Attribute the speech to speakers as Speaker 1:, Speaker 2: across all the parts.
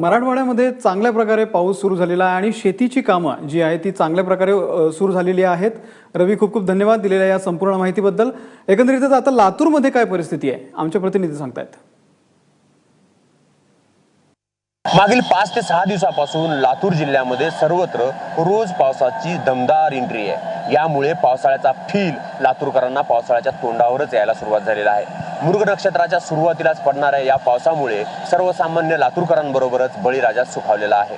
Speaker 1: मराठवाड्यामध्ये चांगल्या प्रकारे पाऊस सुरू झालेला आहे आणि शेतीची कामं जी आहे ती चांगल्या प्रकारे सुरू झालेली आहेत। रवी, खूप खूप धन्यवाद दिलेल्या या संपूर्ण माहितीबद्दल। एकंदरीतच आता लातूरमध्ये काय परिस्थिती आहे आमचे प्रतिनिधी सांगतायत।
Speaker 2: मागील 5 ते 6 दिवसापासून लातूर जिल्ह्यामध्ये सर्वत्र रोज पावसाची दमदार एंट्री आहे। यामुळे पावसाळ्याचा फील लातूरकरांना पावसाळ्याच्या तोंडावरच यायला सुरुवात झालेली आहे। मृग नक्षत्राच्या सुरुवातीलाच पडणाऱ्या या पावसामुळे सर्वसामान्य लातूरकरांबरोबरच बळीराजा सुखावलेला आहे।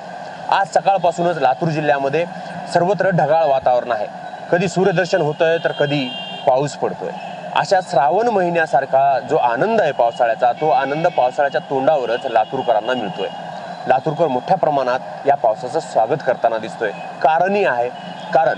Speaker 2: आज सकाळपासूनच लातूर जिल्ह्यामध्ये सर्वत्र ढगाळ वातावरण आहे। कधी सूर्यदर्शन होतंय तर कधी पाऊस पडतोय। अशा श्रावण महिन्यासारखा जो आनंद आहे पावसाळ्याचा, तो आनंद पावसाळ्याच्या तोंडावरच लातूरकरांना मिळतोय। लातूरकर मोठ्या प्रमाणात या पावसाचं स्वागत करताना दिसतोय। कारणही आहे, कारण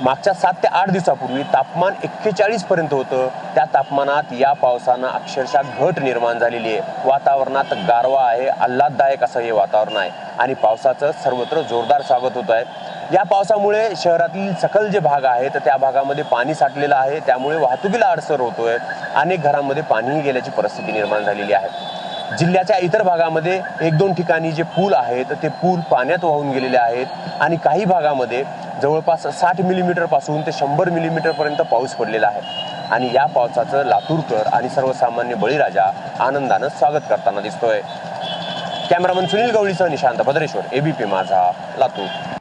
Speaker 2: मागच्या 7 ते 8 दिवसापूर्वी तापमान 41 पर्यंत होतं। त्या तापमानात या पावसानं अक्षरशः घट निर्माण झालेली आहे। वातावरणात गारवा आहे, आल्हाददायक असं हे वातावरण आहे आणि पावसाचं सर्वत्र जोरदार स्वागत होत आहे। या पावसामुळे शहरातील सकल जे भाग आहेत त्या भागामध्ये पाणी साठलेलं आहे, त्यामुळे वाहतुकीला अडसर होतोय। अनेक घरांमध्ये पाणीही गेल्याची परिस्थिती निर्माण झालेली आहे। जिल्ह्याच्या इतर भागामध्ये 1-2 ठिकाणी जे पूल आहेत ते पूल पाण्यात वाहून गेलेले आहेत आणि काही भागामध्ये जवळपास 60 मिलीमीटर पासून ते 100 मिलीमीटर पर्यंत पाऊस पडलेला आहे आणि या पावसाचं लातूरकर आणि सर्वसामान्य बळीराजा आनंदानं स्वागत करताना दिसतोय। कॅमेरामन सुनील गवळीसह निशांत भद्रेश्वर, एबीपी माझा, लातूर।